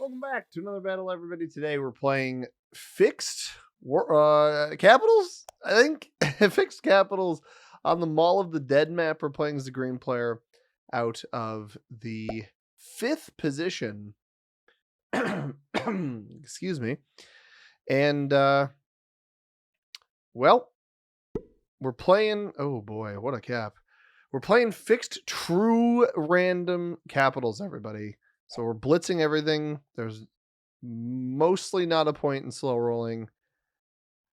welcome back to another battle, everybody. Today we're playing fixed capitals, I think. Fixed capitals on the Mall of the Dead map. We're playing as the green player out of the 5th position. Excuse me. And, well, we're playing, oh boy, what a cap. We're playing fixed true random capitals, everybody. So we're blitzing everything. There's mostly not a point in slow rolling.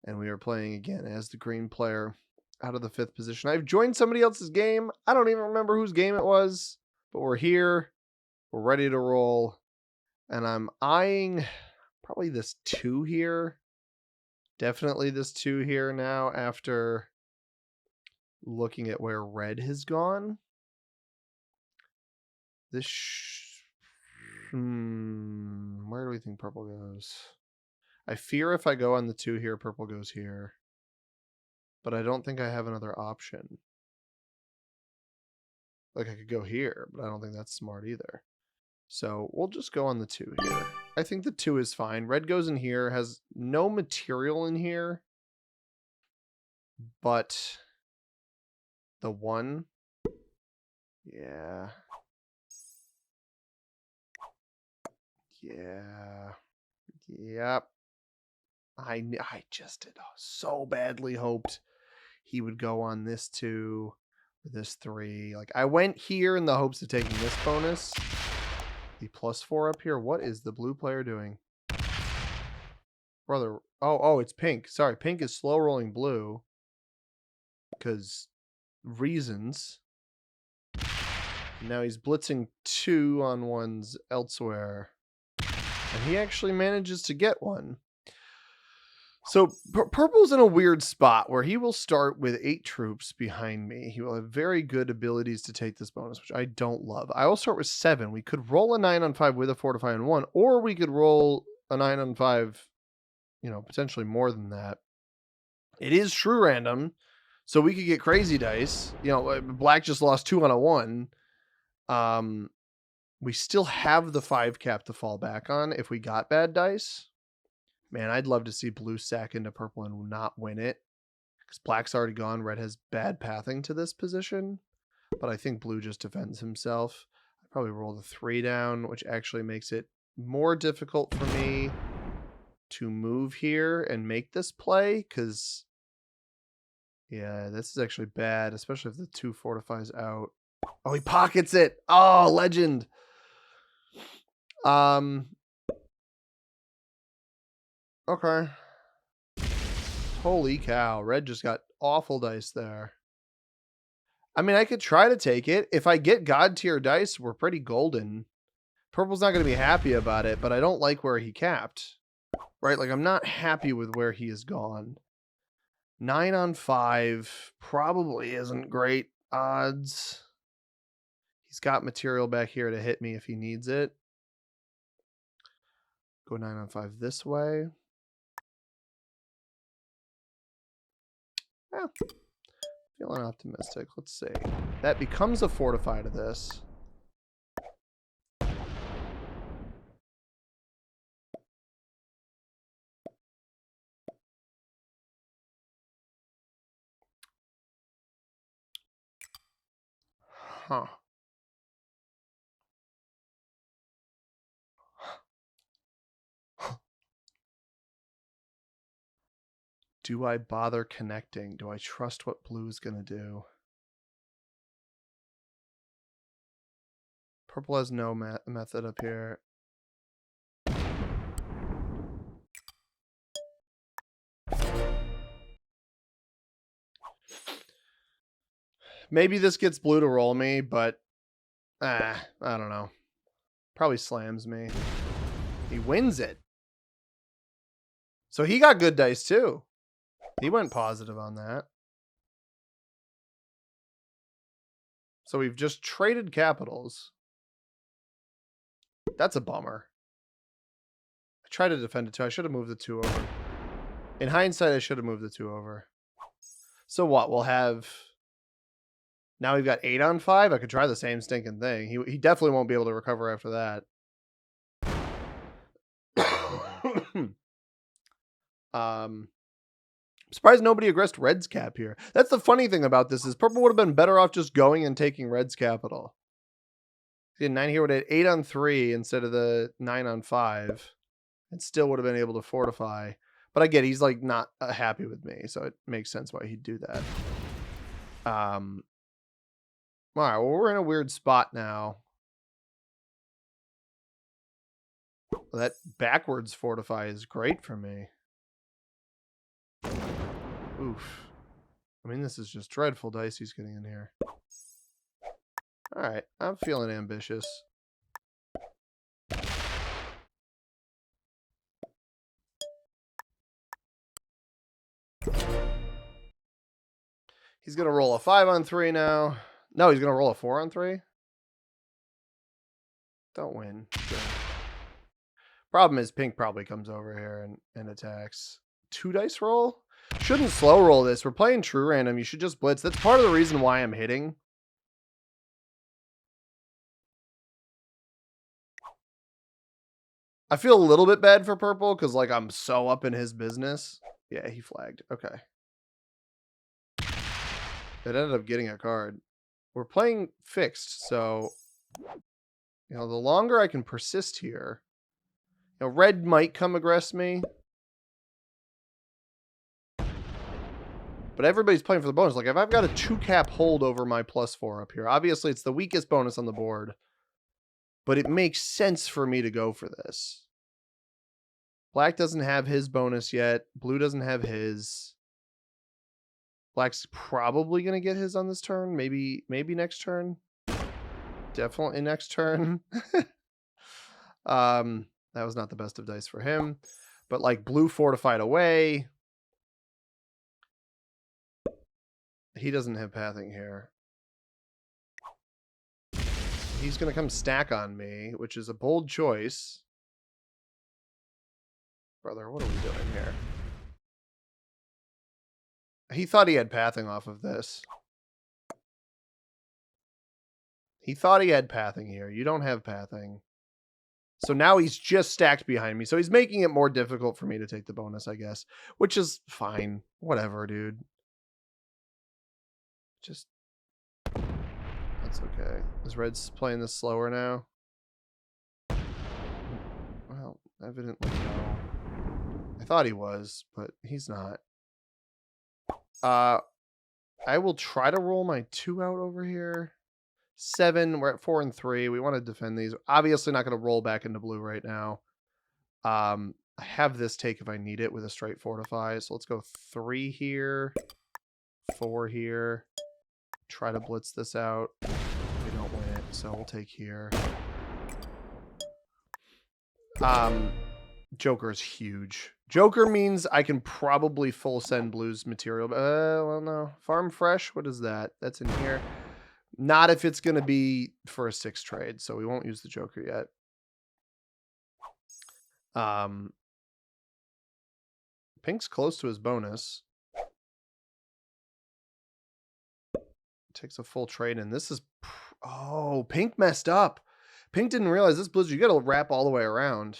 And we are playing again as the green player out of the 5th position. I've joined somebody else's game. I don't even remember whose game it was, but we're here. We're ready to roll. And I'm eyeing probably this 2 here. Definitely this 2 here now after looking at where red has gone. This where do we think purple goes? I fear if I go on the 2 here, purple goes here. But I don't think I have another option. Like I could go here, but I don't think that's smart either. So we'll just go on the 2 here. I think the 2 is fine. Red goes in here, has no material in here. But the 1, yeah. Yeah. Yep. I just so badly hoped he would go on this 2 or this 3. Like I went here in the hopes of taking this bonus. The +4 up here. What is the blue player doing? Brother. Oh, it's pink. Sorry, pink is slow rolling blue. Because reasons. Now he's blitzing 2 on ones elsewhere. And he actually manages to get one. So purple's in a weird spot where he will start with 8 troops behind me. He will have very good abilities to take this bonus, which I don't love. I will start with 7. We could roll a 9 on 5 with a fortify on 1, or we could roll a 9 on 5, potentially more than that. It is true random, so we could get crazy dice. Black just lost 2 on a 1. We still have the 5 cap to fall back on if we got bad dice. Man, I'd love to see blue sack into purple and not win it. Because black's already gone. Red has bad pathing to this position. But I think blue just defends himself. I'd probably roll the 3 down, which actually makes it more difficult for me to move here and make this play. Because, yeah, this is actually bad, especially if the 2 fortifies out. Oh, he pockets it. Oh, legend. Okay. Holy cow. Red just got awful dice there. I mean, I could try to take it. If I get God tier dice, we're pretty golden. Purple's not going to be happy about it, but I don't like where he capped. Right? Like, I'm not happy with where he has gone. 9 on 5 probably isn't great odds. He's got material back here to hit me if he needs it. Go 9 on 5 this way. Yeah. Feeling optimistic. Let's see. That becomes a fortify to this. Huh. Do I bother connecting? Do I trust what blue's going to do? Purple has no method up here. Maybe this gets blue to roll me, but I don't know. Probably slams me. He wins it. So he got good dice too. He went positive on that. So we've just traded capitals. That's a bummer. I tried to defend it too. I should have moved the 2 over. In hindsight, I should have moved the 2 over. So what? We'll have... Now we've got 8 on 5. I could try the same stinking thing. He definitely won't be able to recover after that. I'm surprised nobody aggressed Red's cap here. That's the funny thing about this is purple would have been better off just going and taking Red's capital. He had 9 here, would have 8 on 3 instead of the 9 on 5. And still would have been able to fortify. But I get he's like not happy with me, so it makes sense why he'd do that. All right, well, we're in a weird spot now. That backwards fortify is great for me. Oof. I mean, this is just dreadful dice he's getting in here. All right, I'm feeling ambitious. He's going to roll a 5 on 3 now. No, he's going to roll a 4 on 3. Don't win. Good. Problem is pink probably comes over here and attacks. 2 dice roll? Shouldn't slow roll this. We're playing true random. You should just blitz. That's part of the reason why I'm hitting. I feel a little bit bad for purple because like I'm so up in his business. Yeah, he flagged. Okay. It ended up getting a card. We're playing fixed, so you know, the longer I can persist here, you know, red might come aggress me. But everybody's playing for the bonus. Like if I've got a 2 cap hold over my +4 up here, obviously it's the weakest bonus on the board. But it makes sense for me to go for this. Black doesn't have his bonus yet. Blue doesn't have his. Black's probably going to get his on this turn. Maybe next turn. Definitely next turn. That was not the best of dice for him. But like blue fortified away. He doesn't have pathing here. He's going to come stack on me, which is a bold choice. Brother, what are we doing here? He thought he had pathing off of this. He thought he had pathing here. You don't have pathing. So now he's just stacked behind me. So he's making it more difficult for me to take the bonus, I guess. Which is fine. Whatever, dude. Just... That's okay. Is Red's playing this slower now? Well, evidently no. I thought he was, but he's not. I will try to roll my 2 out over here. 7. We're at 4 and 3. We want to defend these. Obviously not going to roll back into blue right now. I have this take if I need it with a straight fortify. So let's go 3 here. 4 here. Try to blitz this out. We don't win it, so we'll take here. Joker is huge. Joker means I can probably full send blues material. Well, no. Farm fresh? What is that? That's in here. Not if it's going to be for a 6 trade, so we won't use the Joker yet. Pink's close to his bonus. Takes a full trade, and this is... Oh, Pink messed up. Pink didn't realize this blizzard. You got to wrap all the way around.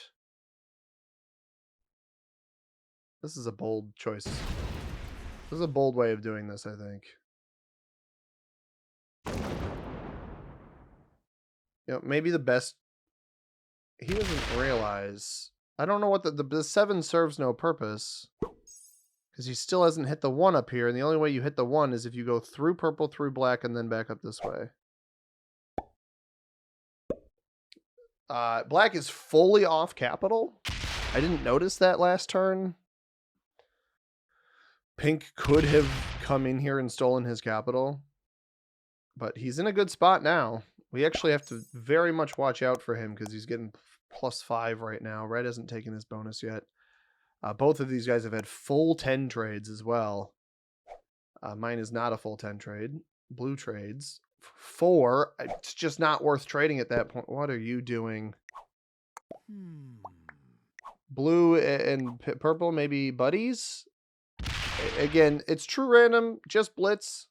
This is a bold choice. This is a bold way of doing this, I think. You know, maybe the best... He doesn't realize... I don't know what the 7 serves no purpose. Because he still hasn't hit the 1 up here, and the only way you hit the 1 is if you go through purple, through black, and then back up this way. Black is fully off capital. I didn't notice that last turn. Pink could have come in here and stolen his capital. But he's in a good spot now. We actually have to very much watch out for him because he's getting +5 right now. Red hasn't taken his bonus yet. Both of these guys have had full 10 trades as well. Mine is not a full 10 trade. Blue trades. 4. It's just not worth trading at that point. What are you doing? Blue and purple maybe buddies? Again, it's true random. Just blitz.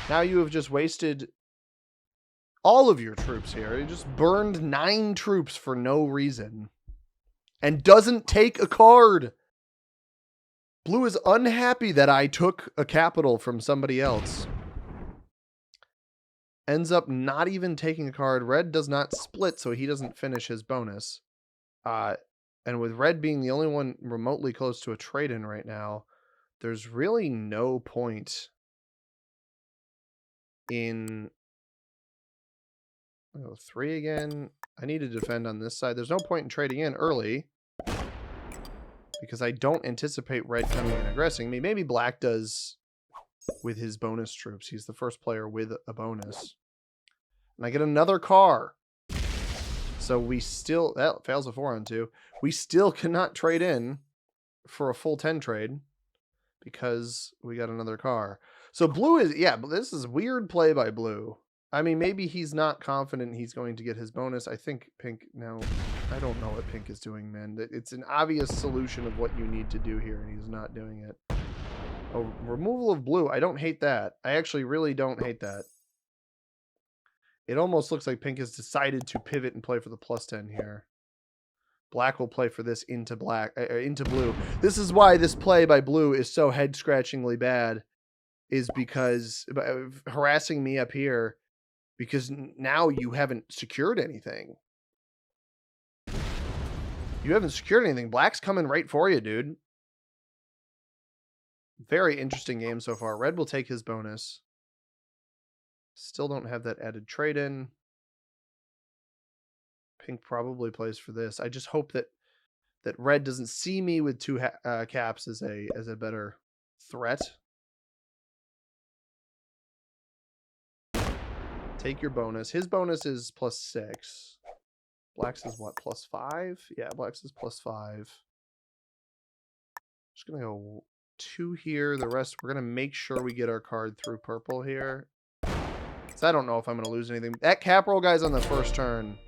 Now you have just wasted all of your troops here. You just burned 9 troops for no reason. And doesn't take a card. Blue is unhappy that I took a capital from somebody else. Ends up not even taking a card. Red does not split, so he doesn't finish his bonus. And with red being the only one remotely close to a trade-in right now, there's really no point in... Oh, 3 again. I need to defend on this side. There's no point in trading in early because I don't anticipate red coming and aggressing me. Maybe black does with his bonus troops. He's the first player with a bonus. And I get another car. So we still... That fails a 4 on 2. We still cannot trade in for a full 10 trade because we got another car. So blue is... Yeah, but this is weird play by blue. I mean, maybe he's not confident he's going to get his bonus. I think pink... Now, I don't know what pink is doing, man. It's an obvious solution of what you need to do here, and he's not doing it. Oh, removal of blue. I don't hate that. I actually really don't hate that. It almost looks like pink has decided to pivot and play for the +10 here. Black will play for this into blue. This is why this play by blue is so head-scratchingly bad, is because harassing me up here, because now you haven't secured anything. You haven't secured anything. Black's coming right for you, dude. Very interesting game so far. Red will take his bonus. Still don't have that added trade-in. Pink probably plays for this. I just hope that red doesn't see me with 2 caps as a better threat. Take your bonus. His bonus is +6. Black's is what, +5? Yeah, Black's is +5. Just gonna go 2 here. The rest, we're gonna make sure we get our card through purple here. So I don't know if I'm gonna lose anything. That cap roll, guys, on the first turn,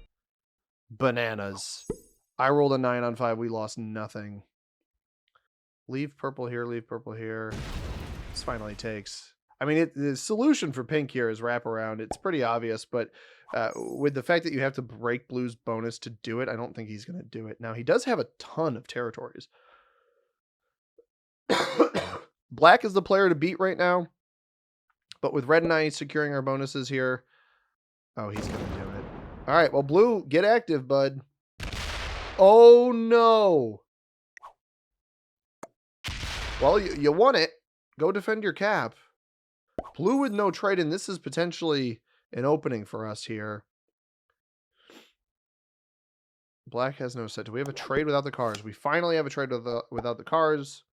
bananas. I rolled a 9 on 5. We lost nothing. Leave purple here. Leave purple here. This finally takes. I mean, the solution for pink here is wraparound. It's pretty obvious, but with the fact that you have to break blue's bonus to do it, I don't think he's going to do it. Now, he does have a ton of territories. Black is the player to beat right now, but with red and I securing our bonuses here, oh, he's going to do it. All right, well, blue, get active, bud. Oh, no. Well, you won it. Go defend your cap. Blue with no trade-in. This is potentially an opening for us here. Black has no set. Do we have a trade without the cars? We finally have a trade without the cars.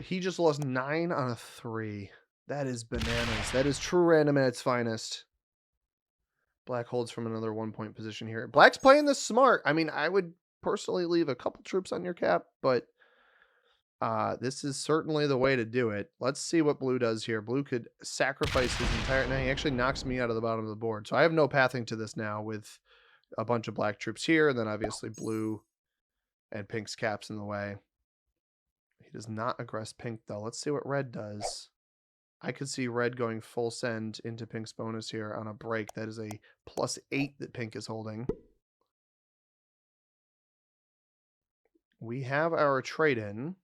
He just lost 9 on a 3. That is bananas. That is true random at its finest. Black holds from another 1-point position here. Black's playing this smart. I mean, I would personally leave a couple troops on your cap, but this is certainly the way to do it. Let's see what blue does here. Blue could sacrifice his entire... Now he actually knocks me out of the bottom of the board. So I have no pathing to this now with a bunch of black troops here. And then obviously blue and pink's caps in the way. He does not aggress pink, though. Let's see what red does. I could see red going full send into pink's bonus here on a break. That is a +8 that pink is holding. We have our trade-in.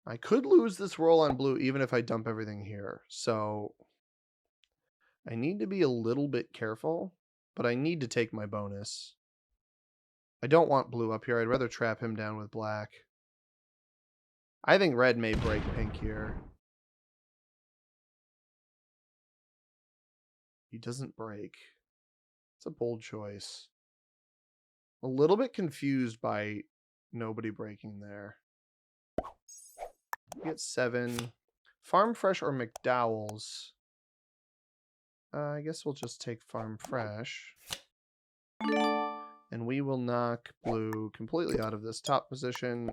I could lose this roll on blue even if I dump everything here. So I need to be a little bit careful, but I need to take my bonus. I don't want blue up here. I'd rather trap him down with black. I think red may break pink here. He doesn't break. It's a bold choice. A little bit confused by nobody breaking there. Get 7. Farm Fresh or McDowell's. I guess we'll just take Farm Fresh. And we will knock blue completely out of this top position.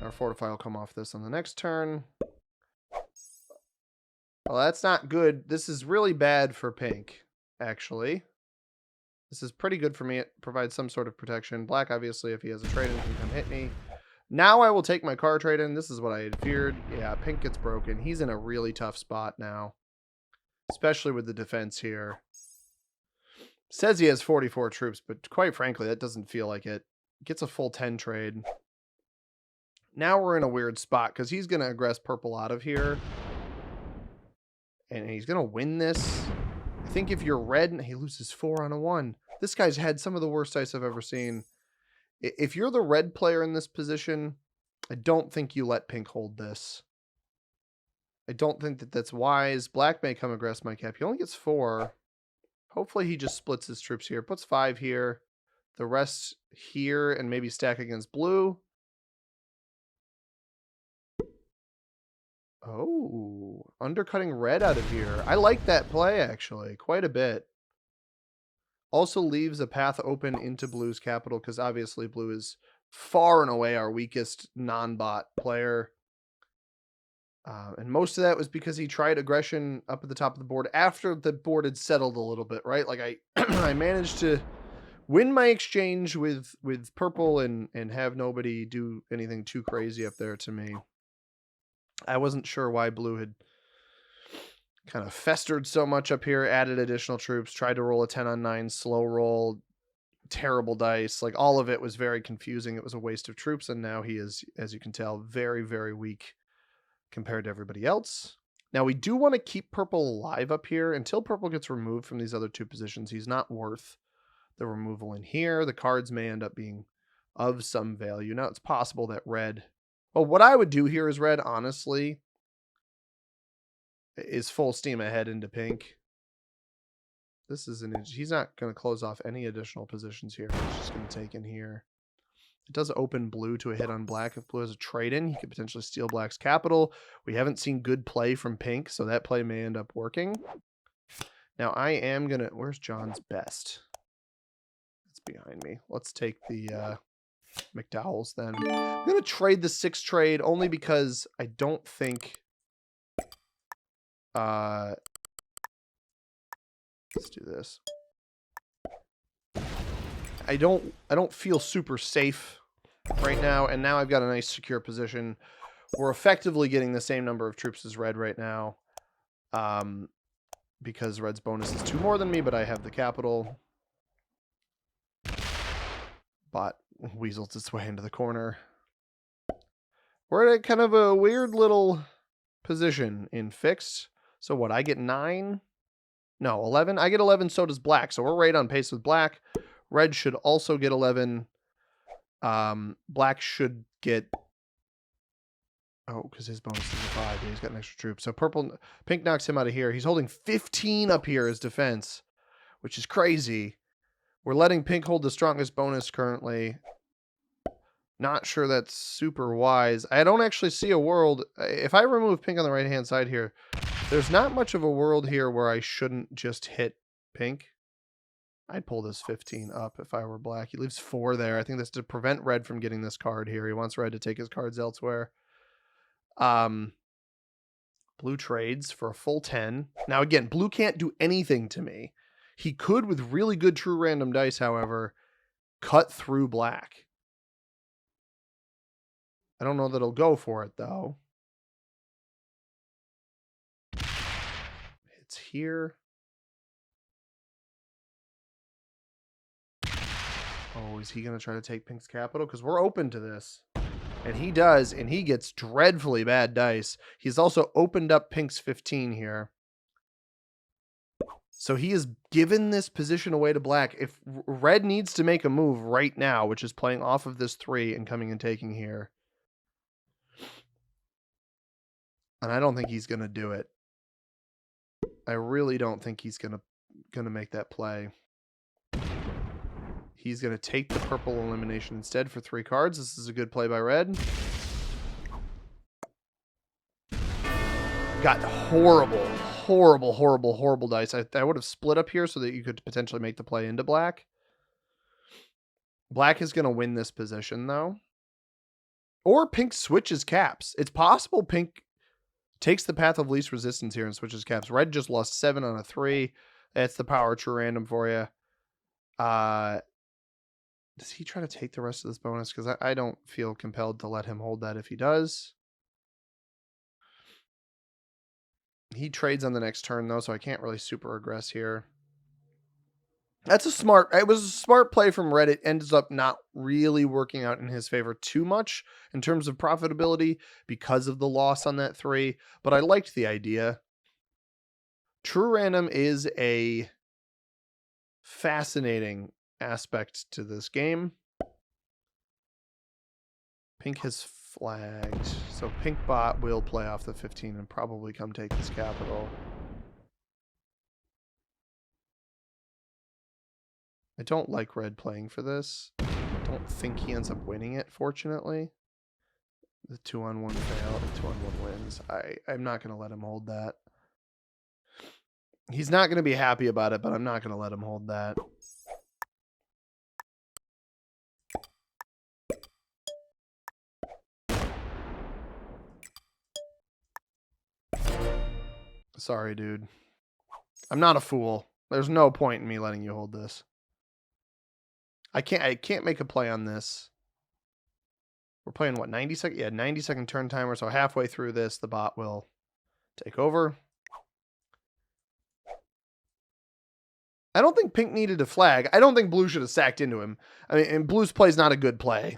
Our Fortify will come off this on the next turn. Well, that's not good. This is really bad for pink, actually. This is pretty good for me. It provides some sort of protection. Black, obviously, if he has a trade-in, can come hit me. Now I will take my car trade-in. This is what I had feared. Yeah, pink gets broken. He's in a really tough spot now, especially with the defense here. Says he has 44 troops, but quite frankly, that doesn't feel like it. Gets a full 10 trade. Now we're in a weird spot because he's going to aggress purple out of here. And he's going to win this. I think if you're red, he loses 4 on a 1. This guy's had some of the worst dice I've ever seen. If you're the red player in this position, I don't think you let pink hold this. I don't think that that's wise. Black may come aggress my cap. He only gets 4. Hopefully he just splits his troops here. Puts 5 here. The rest here and maybe stack against blue. Oh, undercutting red out of here. I like that play, actually, quite a bit. Also leaves a path open into blue's capital because obviously blue is far and away our weakest non-bot player. And most of that was because he tried aggression up at the top of the board after the board had settled a little bit, right? Like I managed to win my exchange with purple and have nobody do anything too crazy up there to me. I wasn't sure why blue had kind of festered so much up here, added additional troops, tried to roll a 10 on 9, slow roll, terrible dice. Like all of it was very confusing. It was a waste of troops. And now he is, as you can tell, very, very weak compared to everybody else. Now we do want to keep purple alive up here until purple gets removed from these other 2 positions. He's not worth the removal in here. The cards may end up being of some value. Now it's possible that red... Well, what I would do here is red, honestly, is full steam ahead into pink. This is he's not going to close off any additional positions here. He's just going to take in here. It does open blue to a hit on black. If blue has a trade in, he could potentially steal black's capital. We haven't seen good play from pink, so that play may end up working. Now I am going to... Where's John's best? It's behind me. Let's take the McDowell's then. I'm going to trade the 6 trade only because I don't think... let's do this. I don't feel super safe right now, and now I've got a nice secure position. We're effectively getting the same number of troops as red right now. Because red's bonus is 2 more than me, but I have the capital. Bot weasels its way into the corner. We're at kind of a weird little position in fixed. So what, I get 9? No, 11? I get 11, so does black. So we're right on pace with black. Red should also get 11. Black should get... Oh, because his bonus is a 5. Yeah, he's got an extra troop. So pink knocks him out of here. He's holding 15 up here as defense, which is crazy. We're letting pink hold the strongest bonus currently. Not sure that's super wise. I don't actually see a world... If I remove pink on the right-hand side here, there's not much of a world here where I shouldn't just hit pink. I'd pull this 15 up if I were black. He leaves 4 there. I think that's to prevent red from getting this card here. He wants red to take his cards elsewhere. Blue trades for a full 10. Now, again, blue can't do anything to me. He could, with really good true random dice, however, cut through black. I don't know that he'll go for it, though. It's here. Oh, is he going to try to take pink's capital? Because we're open to this. And he does, and he gets dreadfully bad dice. He's also opened up pink's 15 here. So he has given this position away to black. If red needs to make a move right now, which is playing off of this 3 and coming and taking here. And I don't think he's going to do it. I really don't think he's going to make that play. He's going to take the purple elimination instead for 3 cards. This is a good play by red. Got horrible, horrible, horrible, horrible dice. I would have split up here so that you could potentially make the play into black. Black is going to win this position, though. Or pink switches caps. It's possible pink takes the path of least resistance here and switches caps. Red just lost 7 on a 3. That's the power true random for you. Does he try to take the rest of this bonus? Because I don't feel compelled to let him hold that if he does. He trades on the next turn, though, so I can't really super aggress here. It was a smart play from Red. It ends up not really working out in his favor too much in terms of profitability because of the loss on that 3, but I liked the idea. True random is a fascinating aspect to this game. Pink has flagged, so Pink bot will play off the 15 and probably come take this capital. I don't like Red playing for this. I don't think he ends up winning it, fortunately. The 2-on-1 fail, the 2-on-1 wins. I'm not going to let him hold that. He's not going to be happy about it, but I'm not going to let him hold that. Sorry, dude. I'm not a fool. There's no point in me letting you hold this. I can't make a play on this. We're playing what, 90 second? Yeah, 90-second turn timer. So halfway through this, the bot will take over. I don't think Pink needed to flag. I don't think Blue should have sacked into him. I mean, and Blue's play is not a good play.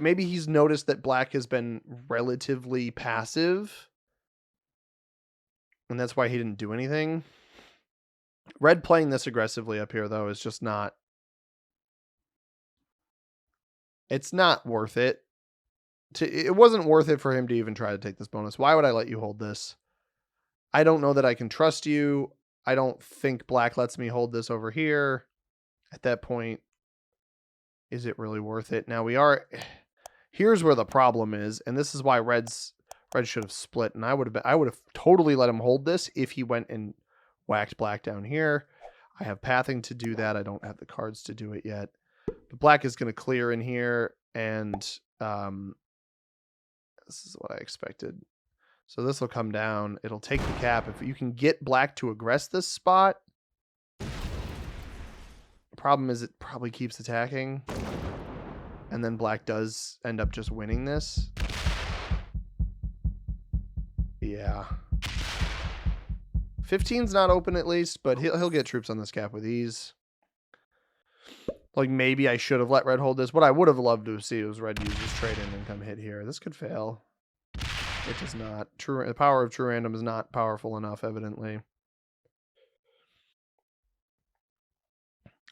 Maybe he's noticed that Black has been relatively passive, and that's why he didn't do anything. Red playing this aggressively up here, though, is just not... It's not worth it. It wasn't worth it for him to even try to take this bonus. Why would I let you hold this? I don't know that I can trust you. I don't think Black lets me hold this over here. At that point, is it really worth it? Now we are... Here's where the problem is, and this is why Red should have split, and I would have totally let him hold this if he went and whacked Black down here. I have pathing to do that. I don't have the cards to do it yet. But Black is going to clear in here, and this is what I expected. So this will come down. It'll take the cap. If you can get Black to aggress this spot, the problem is it probably keeps attacking. And then Black does end up just winning this. Yeah. 15's not open at least, but he'll get troops on this cap with ease. Like, maybe I should have let Red hold this. What I would have loved to see was Red use his trade in and come hit here. This could fail. It does not. The power of true random is not powerful enough, evidently.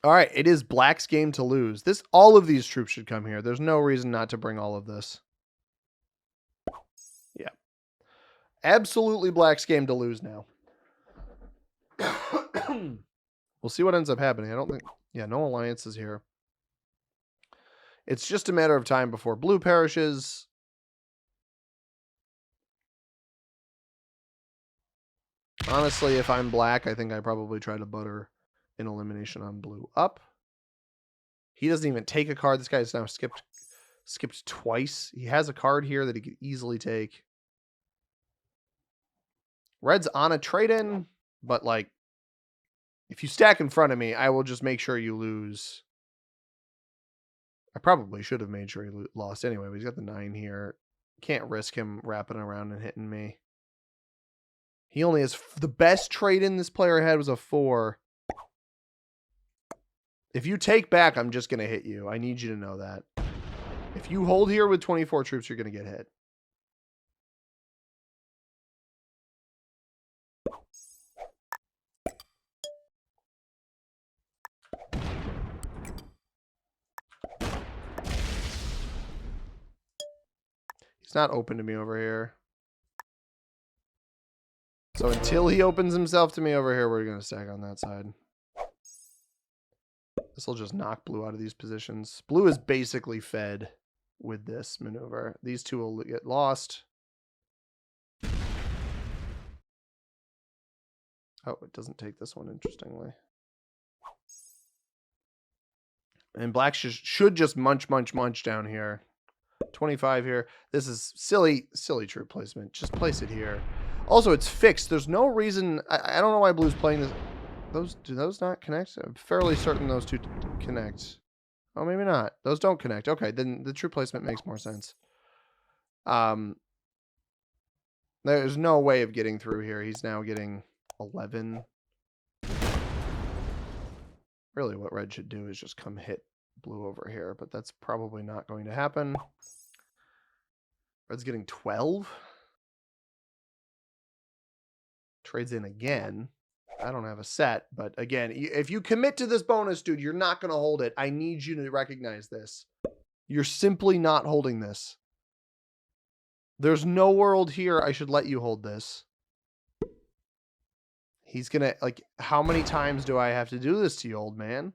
All right, it is Black's game to lose. All of these troops should come here. There's no reason not to bring all of this. Yeah. Absolutely Black's game to lose now. We'll see what ends up happening. I don't think... Yeah, no alliances here. It's just a matter of time before Blue perishes. Honestly, if I'm Black, I think I probably try to butter an elimination on Blue up. He doesn't even take a card. This guy has now skipped twice. He has a card here that he could easily take. Red's on a trade-in, but like, if you stack in front of me, I will just make sure you lose. I probably should have made sure he lost anyway, but he's got the 9 here. Can't risk him wrapping around and hitting me. He only has... The best trade-in this player had was a 4. If you take back, I'm just going to hit you. I need you to know that. If you hold here with 24 troops, you're going to get hit. He's not open to me over here. So until he opens himself to me over here, we're going to stack on that side. This will just knock Blue out of these positions. Blue is basically fed with this maneuver. These two will get lost. Oh, it doesn't take this one, interestingly. And Black should just munch down here. 25 here. This is silly troop placement. Just place it here. Also, it's fixed. There's no reason... I don't know why Blue's playing this... Do those not connect? I'm fairly certain those two connect. Oh, maybe not. Those don't connect. Okay, then the troop placement makes more sense. There's no way of getting through here. He's now getting 11. Really what red should do is just come hit blue over here, but that's probably not going to happen. Red's getting 12. Trades in again. I don't have a set, but again, if you commit to this bonus, dude, you're not going to hold it. I need you to recognize this. You're simply not holding this. There's no world here I should let you hold this. He's going to, like, how many times do I have to do this to you, old man?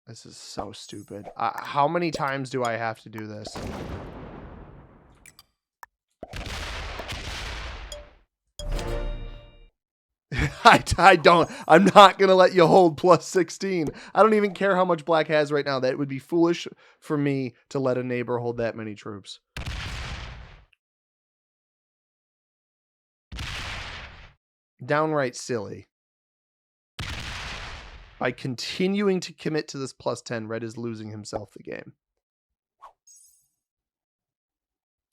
This is so stupid. How many times do I have to do this? I'm not going to let you hold plus 16. I don't even care how much black has right now. That would be foolish for me to let a neighbor hold that many troops. Downright silly. By continuing to commit to this plus 10, red is losing himself the game.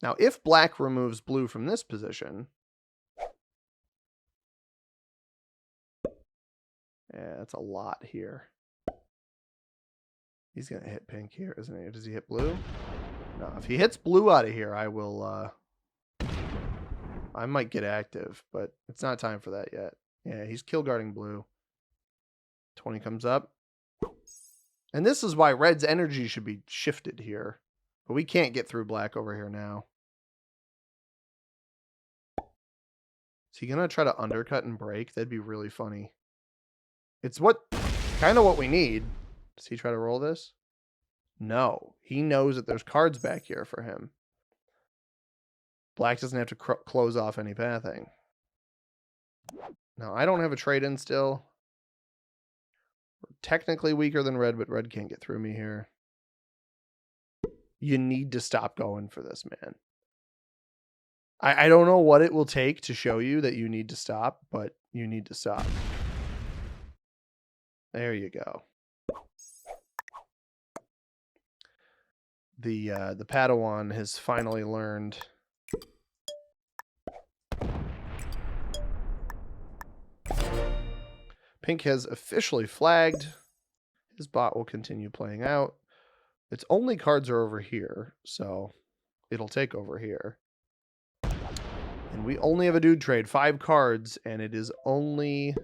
Now, if black removes blue from this position... Yeah, that's a lot here. He's going to hit pink here, isn't he? Does he hit blue? No, if he hits blue out of here, I will... I might get active, but it's not time for that yet. Yeah, he's kill guarding blue. 20 comes up. And this is why red's energy should be shifted here. But we can't get through black over here now. Is he going to try to undercut and break? That'd be really funny. It's kind of what we need. Does he try to roll this? No. He knows that there's cards back here for him. Black doesn't have to close off any pathing. Now, I don't have a trade-in still. We're technically weaker than red, but red can't get through me here. You need to stop going for this, man. I don't know what it will take to show you that you need to stop, but you need to stop. There you go. The Padawan has finally learned. Pink has officially flagged. His bot will continue playing out. Its only cards are over here, so it'll take over here. And we only have a dude trade, 5 cards, and it is only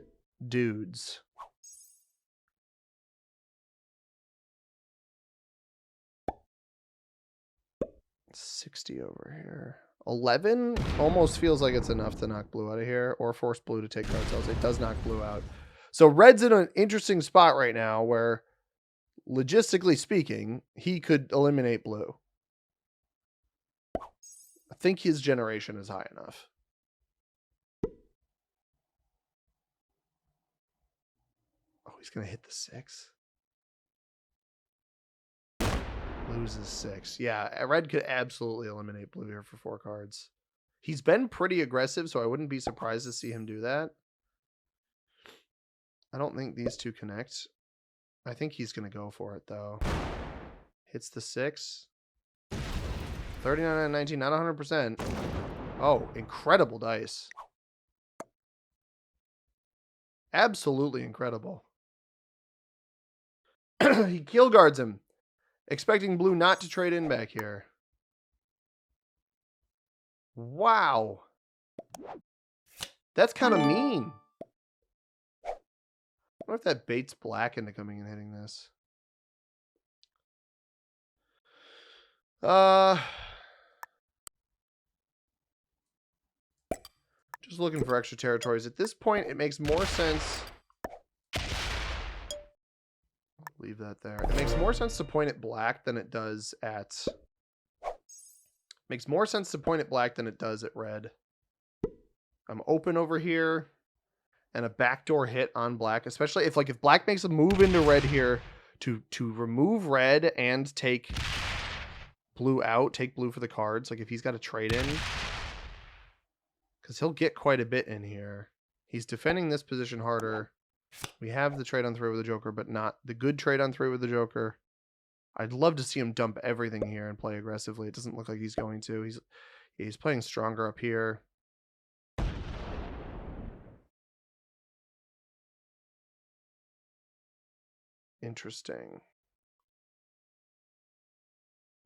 dudes. $60 over here. 11 almost feels like it's enough to knock blue out of here, or force blue to take card cells. It does knock blue out. So red's in an interesting spot right now where, logistically speaking, he could eliminate blue. I think his generation is high enough. Oh, he's going to hit the 6. Loses 6. Yeah, red could absolutely eliminate blue here for 4 cards. He's been pretty aggressive, so I wouldn't be surprised to see him do that. I don't think these two connect. I think he's going to go for it, though. Hits the 6. 39 out of 19, not 100%. Oh, incredible dice. Absolutely incredible. He kill guards him, expecting blue not to trade in back here. Wow. That's kind of mean. I wonder if that baits black into coming and hitting this. Just looking for extra territories. At this point, it makes more sense. Leave that there. It makes more sense to point at black than it does at... Makes more sense to point at black than it does at red. I'm open over here. And a backdoor hit on black, especially if black makes a move into red here to remove red and take blue out, take blue for the cards. Like if he's got a trade in, because he'll get quite a bit in here. He's defending this position harder. We have the trade on 3 with the Joker, but not the good trade on 3 with the Joker. I'd love to see him dump everything here and play aggressively. It doesn't look like he's going to. He's playing stronger up here. interesting.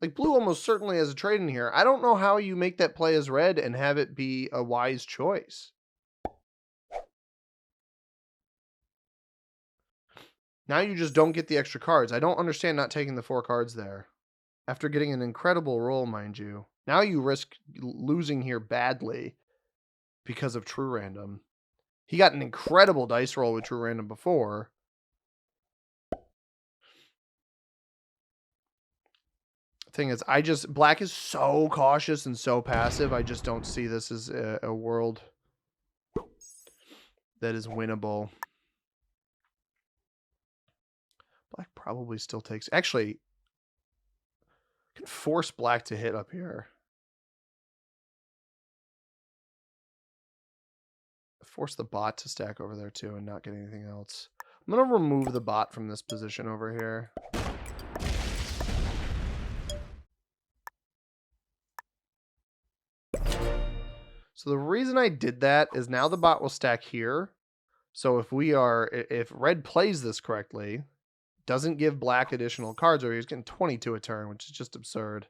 Like, blue almost certainly has a trade in here. I don't know how you make that play as red and have it be a wise choice. Now you just don't get the extra cards. I don't understand not taking the 4 cards there. After getting an incredible roll, mind you. Now you risk losing here badly because of true random. He got an incredible dice roll with true random before. Thing is, black is so cautious and so passive. I just don't see this as a world that is winnable. Black probably still takes. Actually, I can force black to hit up here. Force the bot to stack over there too and not get anything else. I'm going to remove the bot from this position over here. So the reason I did that is now the bot will stack here. So if red plays this correctly, doesn't give black additional cards, or he's getting 22 a turn, which is just absurd.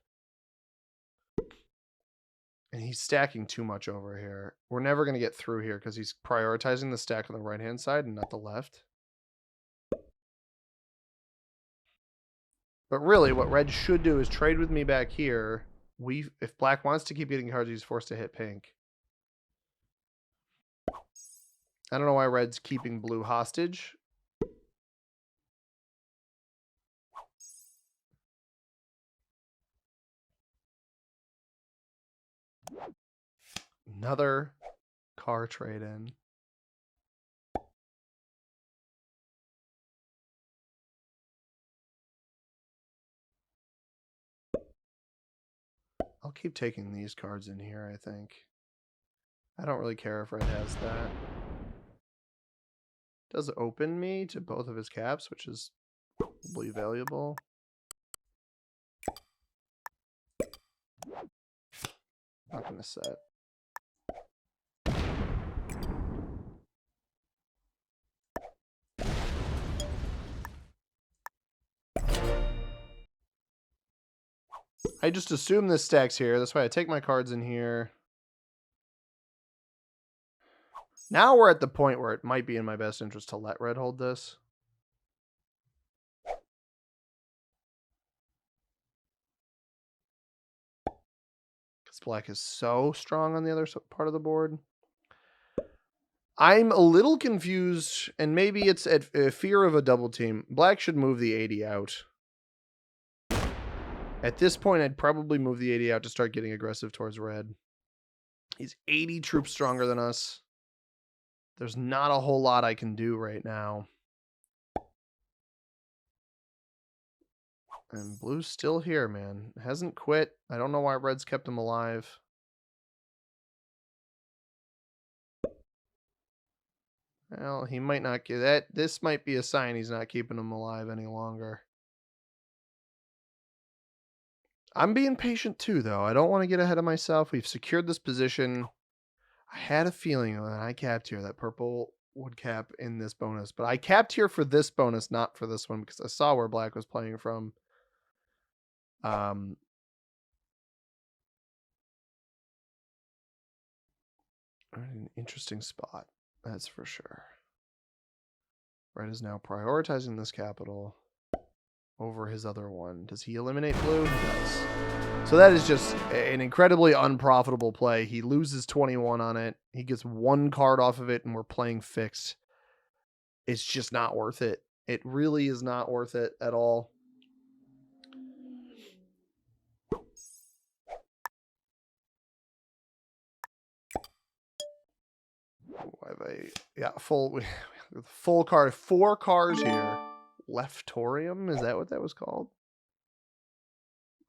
And he's stacking too much over here. We're never going to get through here because he's prioritizing the stack on the right-hand side and not the left. But really, what red should do is trade with me back here. If black wants to keep getting cards, he's forced to hit pink. I don't know why red's keeping blue hostage. Another car trade in. I'll keep taking these cards in here, I think. I don't really care if red has that. Does open me to both of his caps, which is probably valuable. Not going to set. I just assume this stacks here. That's why I take my cards in here. Now we're at the point where it might be in my best interest to let red hold this. Because black is so strong on the other part of the board. I'm a little confused, and maybe it's at fear of a double team. Black should move the 80 out. At this point, I'd probably move the 80 out to start getting aggressive towards red. He's 80 troops stronger than us. There's not a whole lot I can do right now. And blue's still here, man. Hasn't quit. I don't know why red's kept him alive. Well, he might not get that. This might be a sign he's not keeping him alive any longer. I'm being patient too, though. I don't want to get ahead of myself. We've secured this position. I had a feeling when I capped here that purple would cap in this bonus. But I capped here for this bonus, not for this one, because I saw where black was playing from. An interesting spot, that's for sure. Red is now prioritizing this capital over his other one. Does he eliminate blue? He does. So that is just an incredibly unprofitable play. He loses 21 on it. He gets 1 card off of it, and we're playing fixed. It's just not worth it. It really is not worth it at all. Full card. 4 cars here. Leftorium? Is that what that was called?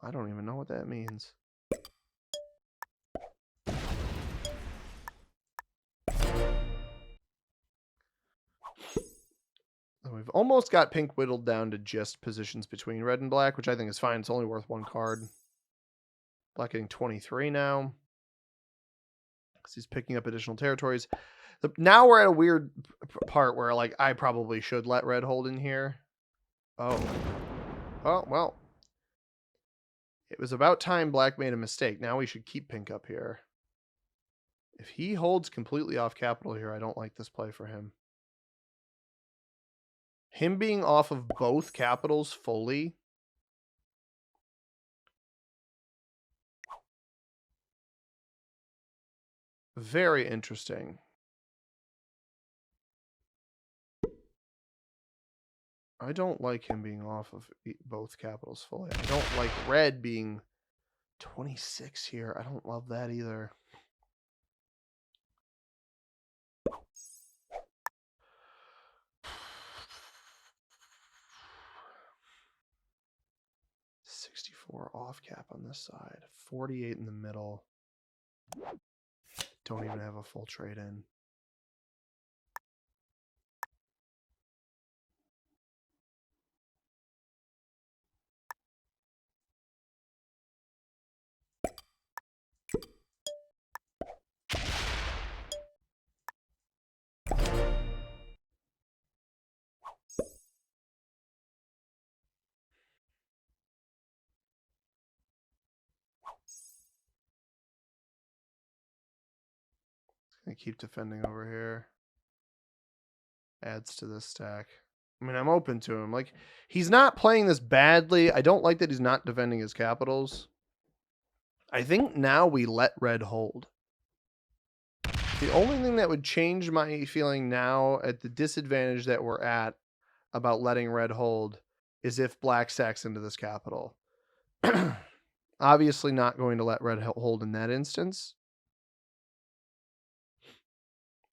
I don't even know what that means. We've almost got pink whittled down to just positions between red and black, which I think is fine. It's only worth 1 card. Black getting 23 now. Because he's picking up additional territories. Now we're at a weird part where, like, I probably should let red hold in here. Oh. Oh, well. It was about time black made a mistake. Now we should keep pink up here. If he holds completely off capital here, I don't like this play for him. Him being off of both capitals fully. Very interesting. I don't like him being off of both capitals fully. I don't like red being 26 here. I don't love that either. $64 off cap on this side. 48 in the middle. Don't even have a full trade in. Gonna keep defending over here. Adds to this stack. I mean, I'm open to him. Like, he's not playing this badly. I don't like that he's not defending his capitals. I think now we let red hold. The only thing that would change my feeling now at the disadvantage that we're at about letting red hold is if black stacks into this capital. Obviously not going to let red hold in that instance.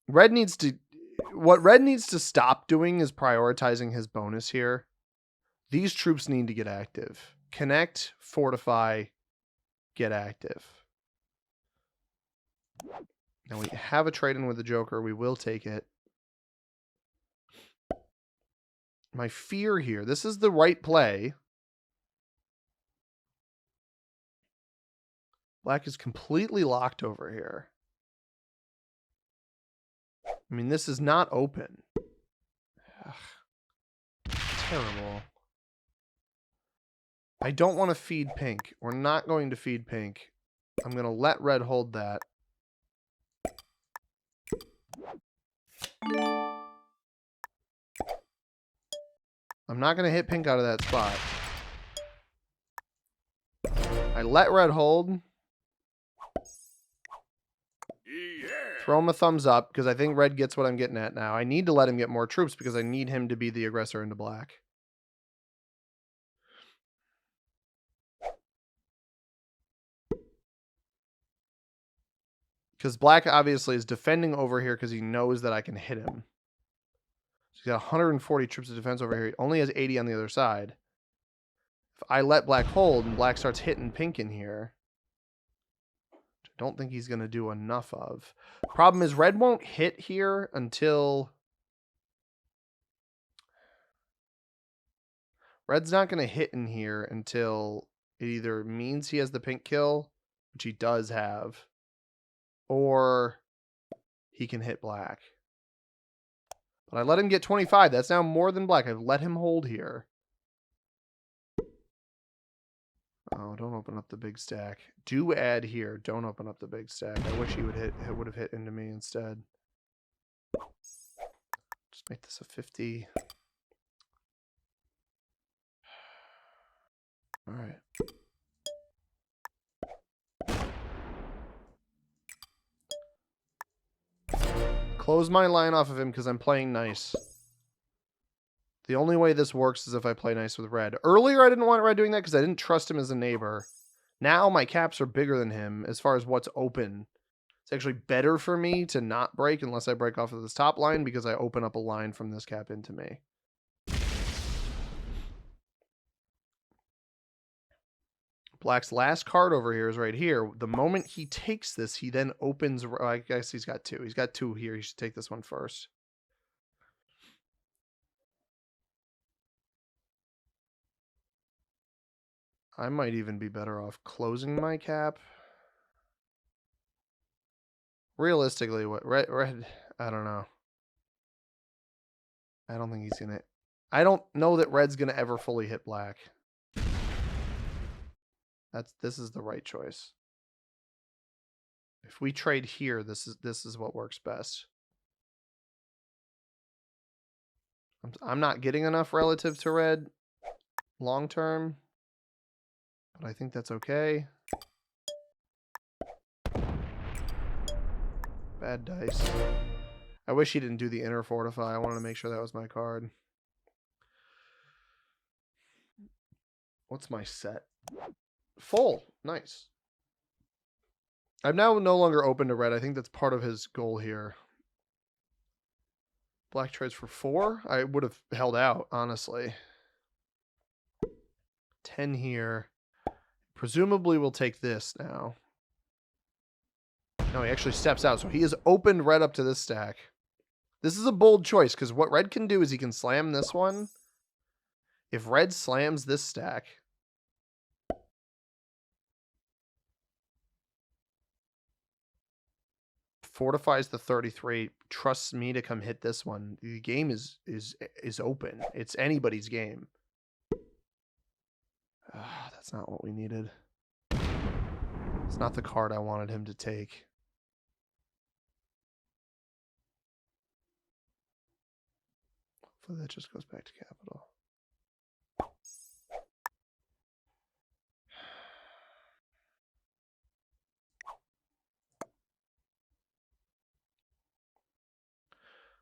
What red needs to stop doing is prioritizing his bonus here. These troops need to get active. Connect, fortify, get active. Now we have a trade-in with the Joker. We will take it. My fear here, this is the right play. Black is completely locked over here. I mean, this is not open. Ugh. Terrible. I don't want to feed pink. We're not going to feed pink. I'm going to let red hold that. I'm not going to hit pink out of that spot. I let red hold. Throw him a thumbs up because I think red gets what I'm getting at now. I need to let him get more troops because I need him to be the aggressor into black. Because black obviously is defending over here because he knows that I can hit him. So he's got 140 troops of defense over here. He only has 80 on the other side. If I let black hold and black starts hitting pink in here, which I don't think he's going to do enough of. Problem is red won't hit here until... Red's not going to hit in here until it either means he has the pink kill, which he does have, or he can hit black. But I let him get 25. That's now more than black. I've let him hold here. Oh, don't open up the big stack. Do add here. Don't open up the big stack. I wish he would have hit into me instead. Just make this a 50. All right. Close my line off of him because I'm playing nice. The only way this works is if I play nice with red. Earlier, I didn't want red doing that because I didn't trust him as a neighbor. Now, my caps are bigger than him as far as what's open. It's actually better for me to not break unless I break off of this top line because I open up a line from this cap into me. Black's last card over here is right here. The moment he takes this, he then opens... I guess he's got two. He's got two here. He should take this one first. I might even be better off closing my cap. Realistically, what red I don't know. I don't think he's going to... I don't know that red's going to ever fully hit black. This is the right choice. If we trade here, this is what works best. I'm not getting enough relative to red long term, but I think that's okay. Bad dice. I wish he didn't do the inner fortify. I wanted to make sure that was my card. What's my set? Full. Nice. I'm now no longer open to red. I think that's part of his goal here. Black trades for 4. I would have held out, honestly. 10 here. Presumably we'll take this now. No, he actually steps out. So he has opened red up to this stack. This is a bold choice because what red can do is he can slam this one. If red slams this stack, fortifies the 33, trusts me to come hit this one. The game is open. It's anybody's game. That's not what we needed. It's not the card I wanted him to take. Hopefully that just goes back to capital.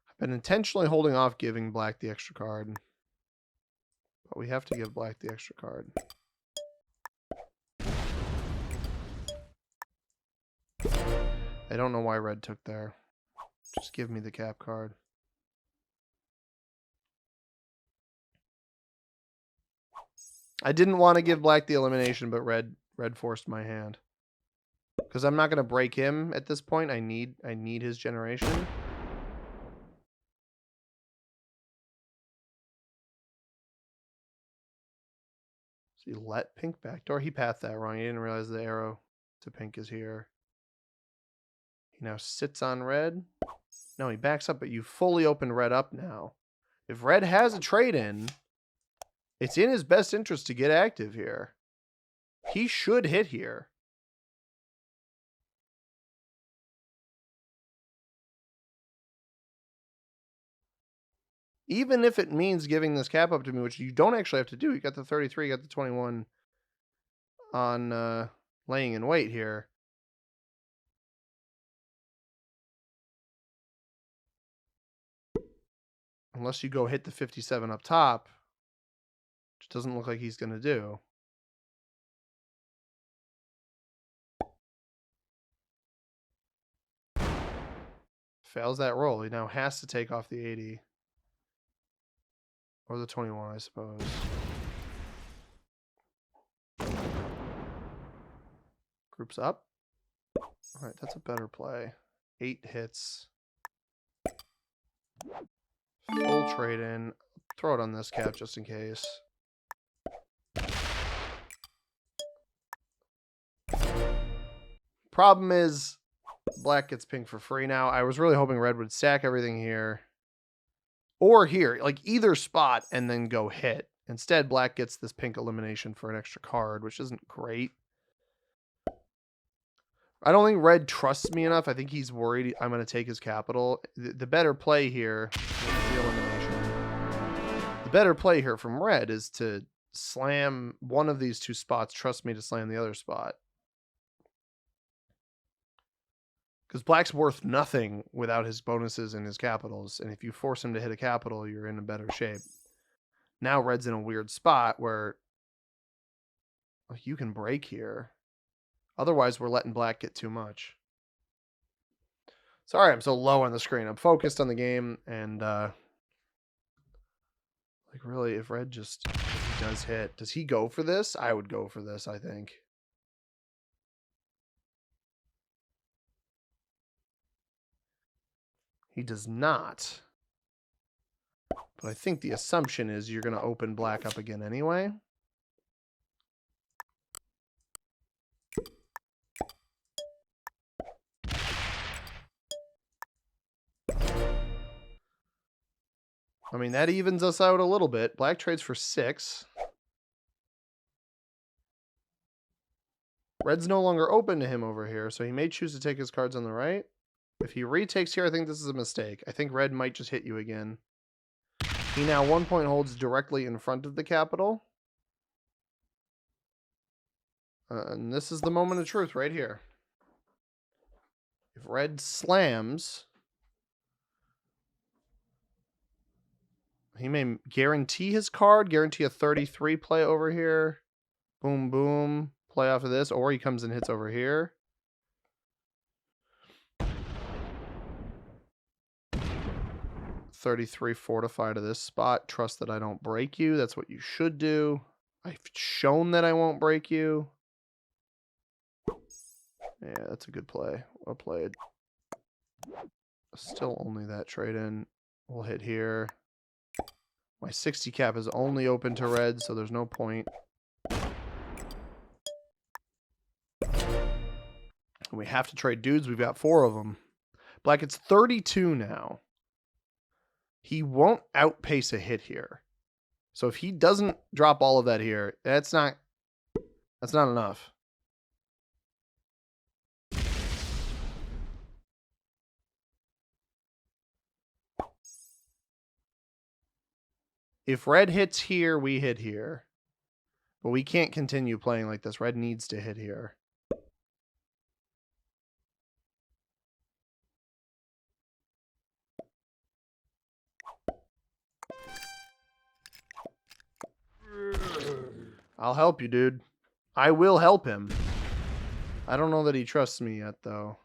I've been intentionally holding off giving black the extra card. But we have to give black the extra card. I don't know why red took there. Just give me the cap card. I didn't want to give black the elimination, but red forced my hand. Because I'm not going to break him at this point. I need his generation. So you let pink backdoor. He pathed that wrong. He didn't realize the arrow to pink is here. He now sits on red. No, he backs up, but you fully open red up now. If red has a trade in, it's in his best interest to get active here. He should hit here. Even if it means giving this cap up to me, which you don't actually have to do. You got the 33, you got the 21 on laying in wait here. Unless you go hit the 57 up top, which doesn't look like he's going to do. Fails that roll. He now has to take off the 80. Or the 21, I suppose. Groups up. All right, that's a better play. 8 hits. Full trade in. Throw it on this cap just in case. Problem is, black gets pink for free now. I was really hoping red would stack everything here. Or here, like either spot and then go hit. Instead, black gets this pink elimination for an extra card, which isn't great. I don't think red trusts me enough. I think he's worried I'm going to take his capital. The better play here, the elimination. The better play here from red is to slam one of these two spots. Trust me to slam the other spot. Because black's worth nothing without his bonuses and his capitals. And if you force him to hit a capital, you're in a better shape. Now red's in a weird spot where you can break here. Otherwise, we're letting black get too much. Sorry, I'm so low on the screen. I'm focused on the game. And, like, really, if red just does hit, does he go for this? I would go for this, I think. He does not. But I think the assumption is you're going to open black up again anyway. I mean, that evens us out a little bit. Black trades for 6. Red's no longer open to him over here, so he may choose to take his cards on the right. If he retakes here, I think this is a mistake. I think red might just hit you again. He now 1 point holds directly in front of the capital. And this is the moment of truth right here. If red slams, he may guarantee his card, guarantee a 33 play over here. Boom, boom. Play off of this, or he comes and hits over here. $33 fortify to this spot. Trust that I don't break you. That's what you should do. I've shown that I won't break you. Yeah, that's a good play. Well played. Still only that trade in. We'll hit here. My 60 cap is only open to red, so there's no point. And we have to trade dudes. We've got 4 of them. Black gets 32 now. He won't outpace a hit here. So if he doesn't drop all of that here, that's not enough. If red hits here, we hit here. But we can't continue playing like this. Red needs to hit here. I'll help you, dude. I will help him. I don't know that he trusts me yet, though.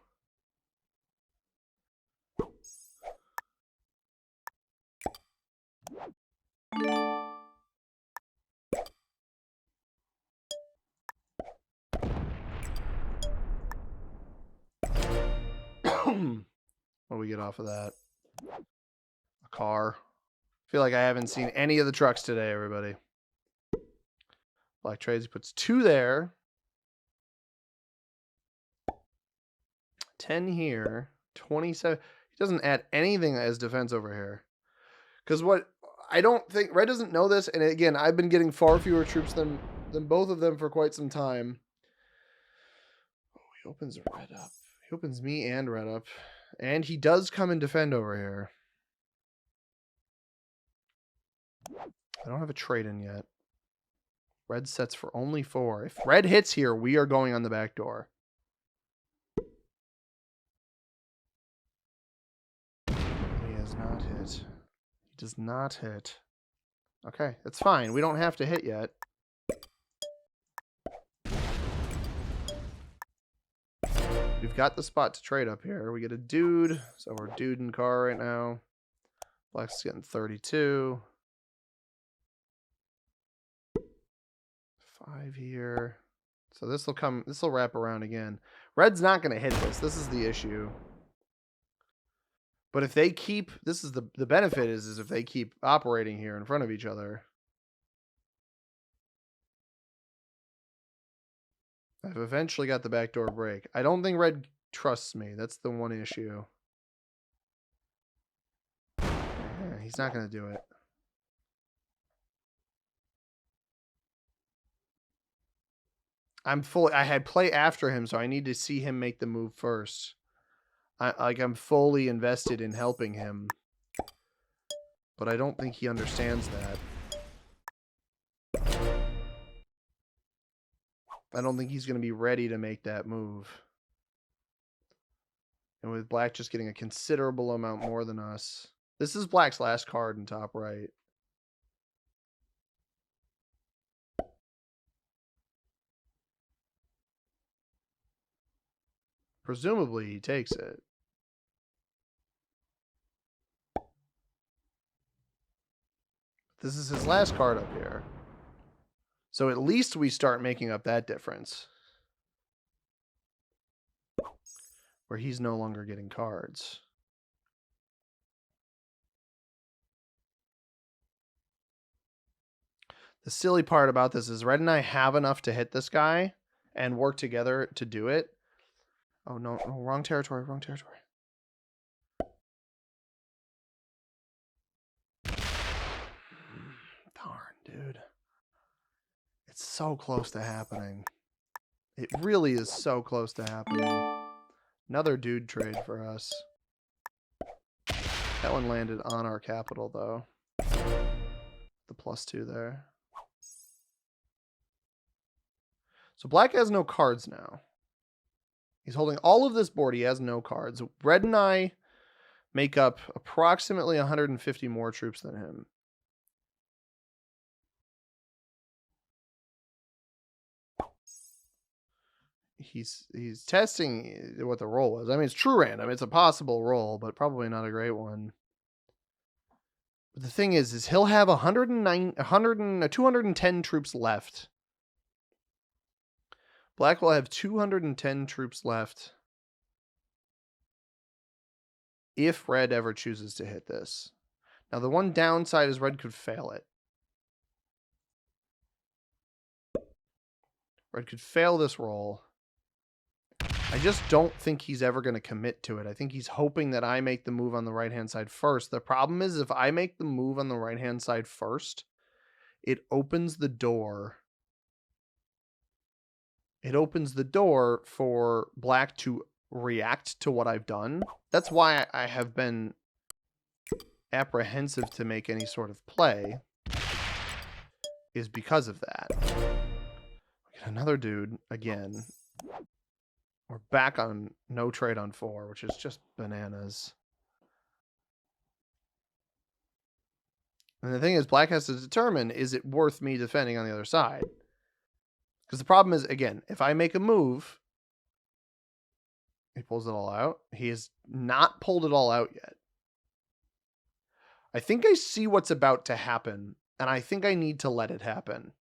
What do we get off of that? A car. I feel like I haven't seen any of the trucks today, everybody. Black trades, he puts 2 there. 10 here. 27. He doesn't add anything as defense over here. Because what I don't think red doesn't know this, and again, I've been getting far fewer troops than both of them for quite some time. Oh, he opens red up. He opens me and red up. And he does come and defend over here. I don't have a trade in yet. Red sets for only 4. If red hits here, we are going on the back door. He has not hit. He does not hit. Okay, that's fine. We don't have to hit yet. We've got the spot to trade up here. We get a dude. So we're dude in car right now. Black's getting 32. 5 here. So this will wrap around again. Red's not going to hit this. This is the issue. But if they keep, this is the benefit is if they keep operating here in front of each other. I've eventually got the backdoor break. I don't think red trusts me. That's the one issue. Yeah, he's not going to do it. I had play after him, so I need to see him make the move first. I'm fully invested in helping him. But I don't think he understands that. I don't think he's going to be ready to make that move. And with black just getting a considerable amount more than us. This is black's last card in top right. Presumably he takes it. This is his last card up here. So at least we start making up that difference. Where he's no longer getting cards. The silly part about this is Red and I have enough to hit this guy and work together to do it. Oh, no, wrong territory, wrong territory. dude. It's so close to happening. It really is so close to happening. Another dude trade for us. That one landed on our capital, though. The +2 there. So black has no cards now. He's holding all of this board. He has no cards. Red and I make up approximately 150 more troops than him. He's testing what the roll was. I mean, it's true random. It's a possible roll, but probably not a great one. But the thing is he'll have 210 troops left. Black will have 210 troops left if red ever chooses to hit this. Now, the one downside is red could fail it. Red could fail this roll. I just don't think he's ever going to commit to it. I think he's hoping that I make the move on the right-hand side first. The problem is if I make the move on the right-hand side first, it opens the door. It opens the door for black to react to what I've done. That's why I have been apprehensive to make any sort of play, is because of that. Another dude again. We're back on no trade on 4, which is just bananas. And the thing is, black has to determine, is it worth me defending on the other side? Because the problem is, again, if I make a move, he pulls it all out. He has not pulled it all out yet. I think I see what's about to happen, and I think I need to let it happen.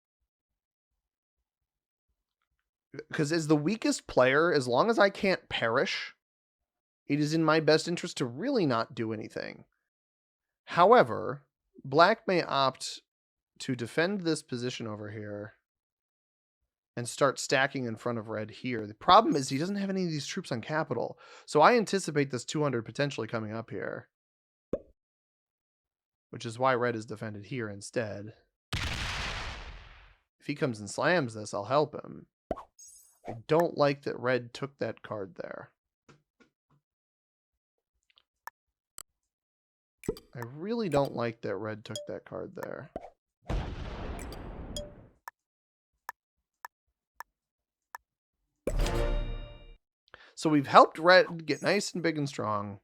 Because as the weakest player, as long as I can't perish, it is in my best interest to really not do anything. However, black may opt to defend this position over here and start stacking in front of red here. The problem is he doesn't have any of these troops on capital. So I anticipate this 200 potentially coming up here, which is why red is defended here instead. If he comes and slams this, I'll help him. I don't like that red took that card there. I really don't like that red took that card there. So we've helped red get nice and big and strong.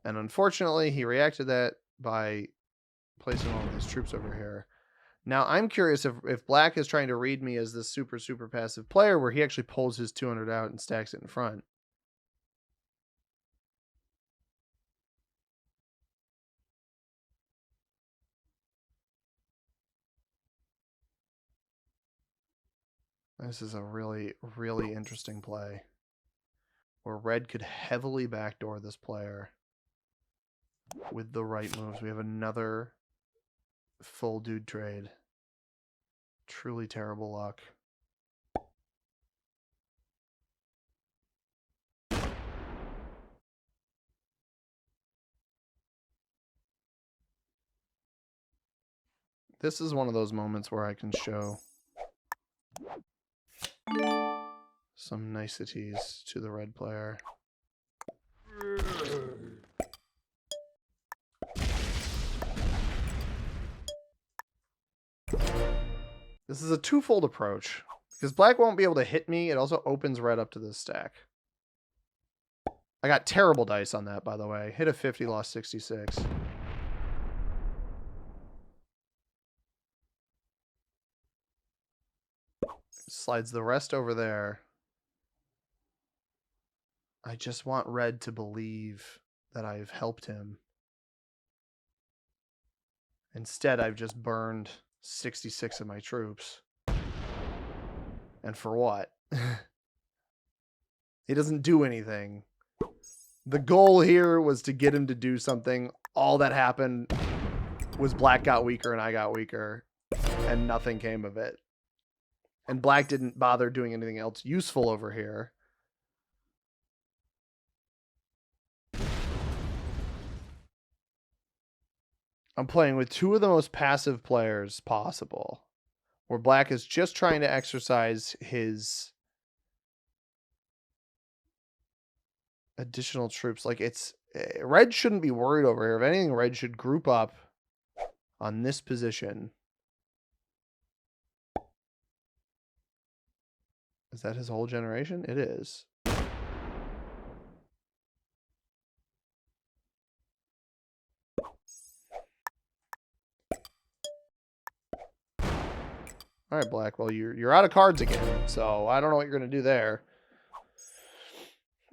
And unfortunately, he reacted that by placing all of these troops over here. Now, I'm curious if black is trying to read me as this super, super passive player where he actually pulls his 200 out and stacks it in front. This is a really, really interesting play where red could heavily backdoor this player with the right moves. We have another full dude trade. Truly terrible luck. This is one of those moments where I can show some niceties to the red player. This is a twofold approach. Because black won't be able to hit me, it also opens red up to this stack. I got terrible dice on that, by the way. Hit a 50, lost 66. Slides the rest over there. I just want red to believe that I've helped him. Instead, I've just burned 66 of my troops. And for what? He doesn't do anything. The goal here was to get him to do something. All that happened was black got weaker and I got weaker. And nothing came of it. And black didn't bother doing anything else useful over here. I'm playing with two of the most passive players possible, where black is just trying to exercise his additional troops. Like, it's red shouldn't be worried over here. If anything, red should group up on this position. Is that his whole generation? It is. All right, black. Well, you're out of cards again, so I don't know what you're going to do there.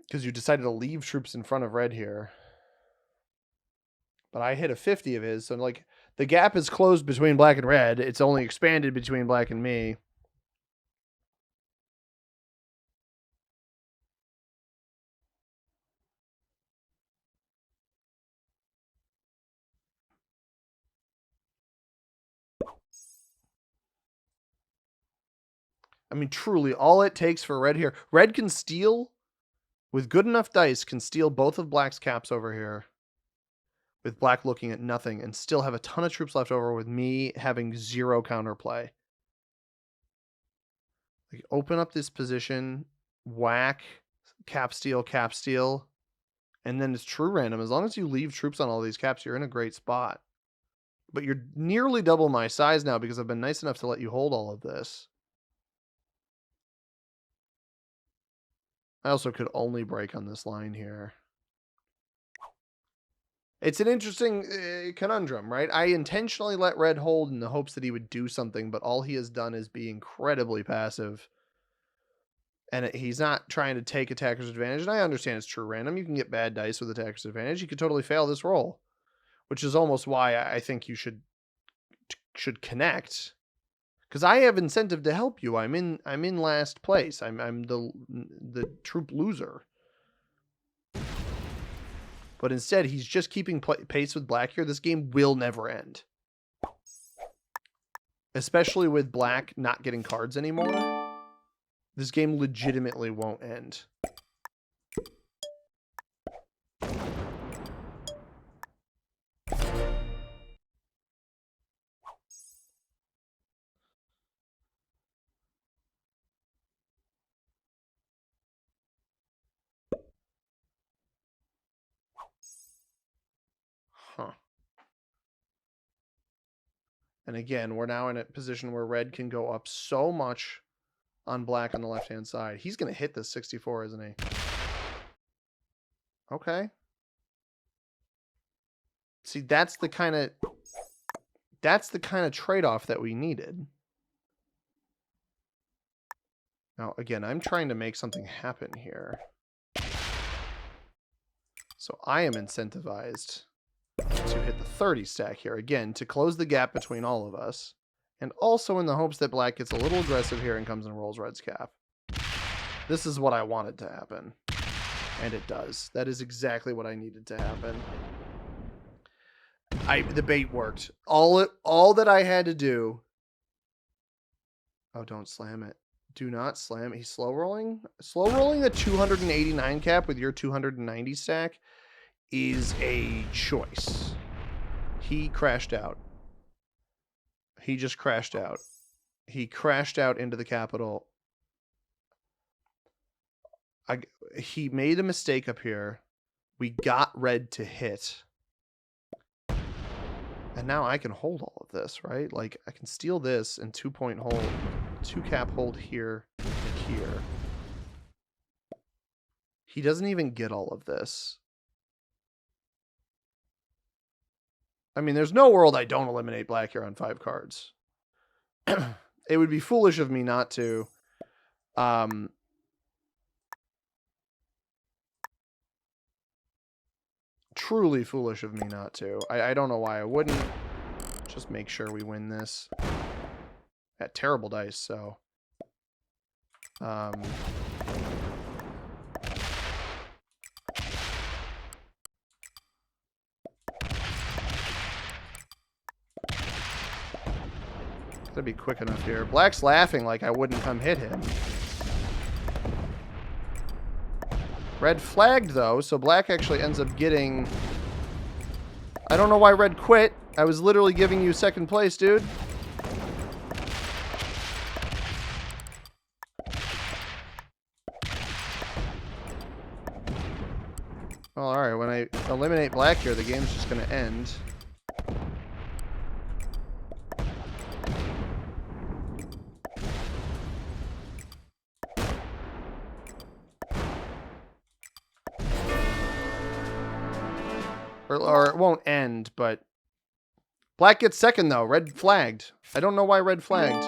Because you decided to leave troops in front of red here. But I hit a 50 of his, so like the gap is closed between black and red. It's only expanded between black and me. I mean, truly, all it takes for red here. Red can steal, with good enough dice, can steal both of black's caps over here. With black looking at nothing, and still have a ton of troops left over with me having zero counterplay. Like, open up this position, whack, cap steal, and then it's true random. As long as you leave troops on all these caps, you're in a great spot. But you're nearly double my size now because I've been nice enough to let you hold all of this. I also could only break on this line here. It's an interesting conundrum, right? I intentionally let red hold in the hopes that he would do something, but all he has done is be incredibly passive. And he's not trying to take attacker's advantage. And I understand it's true random. You can get bad dice with attacker's advantage. You could totally fail this roll, which is almost why I think you should connect. Because I have incentive to help you. I'm in last place. I'm the troop loser. But instead, he's just keeping pace with black here. This game will never end. Especially with black not getting cards anymore. This game legitimately won't end. Huh. And again, we're now in a position where red can go up so much on black on the left-hand side. He's going to hit this 64, isn't he? Okay. See, that's the kind of trade-off that we needed. Now, again, I'm trying to make something happen here. So I am incentivized to hit the 30 stack here, again, to close the gap between all of us. And also in the hopes that black gets a little aggressive here and comes and rolls red's cap. This is what I wanted to happen. And it does. That is exactly what I needed to happen. The bait worked. All that I had to do... Oh, don't slam it. Do not slam it. He's slow rolling. Slow rolling the 289 cap with your 290 stack is a choice. He crashed out. He just crashed out. He crashed out into the capital. He made a mistake up here. We got red to hit. And now I can hold all of this, right? Like, I can steal this and 2-point hold. 2-cap hold here and here. He doesn't even get all of this. I mean, there's no world I don't eliminate black here on 5 cards. It would be foolish of me not to. Truly foolish of me not to. I don't know why I wouldn't. Just make sure we win this. At terrible dice, so. Gotta be quick enough here. Black's laughing like I wouldn't come hit him. Red flagged though, so black actually ends up getting I don't know why red quit. I was literally giving you second place, dude. Well, alright, when I eliminate black here, the game's just gonna end. Or it won't end, but... Black gets second, though. Red flagged. I don't know why red flagged.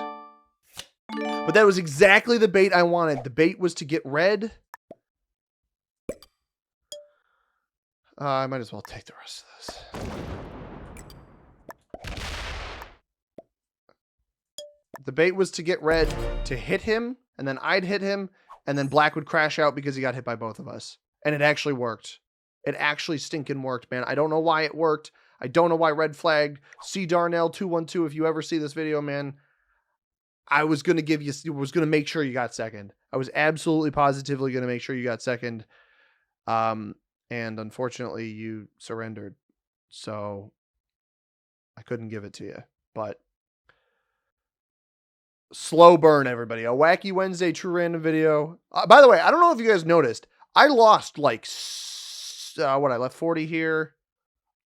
But that was exactly the bait I wanted. The bait was to get red. I might as well take the rest of this. The bait was to get red to hit him, and then I'd hit him, and then black would crash out because he got hit by both of us. And it actually worked. It actually stinking worked, man. I don't know why it worked. I don't know why red flagged. C Darnell 212, if you ever see this video, man, I was going to give you, was going to make sure you got second. I was absolutely positively going to make sure you got second. And unfortunately you surrendered. So I couldn't give it to you, but slow burn, everybody. A Wacky Wednesday True Random video. By the way, I don't know if you guys noticed, I lost like, I left 40 here.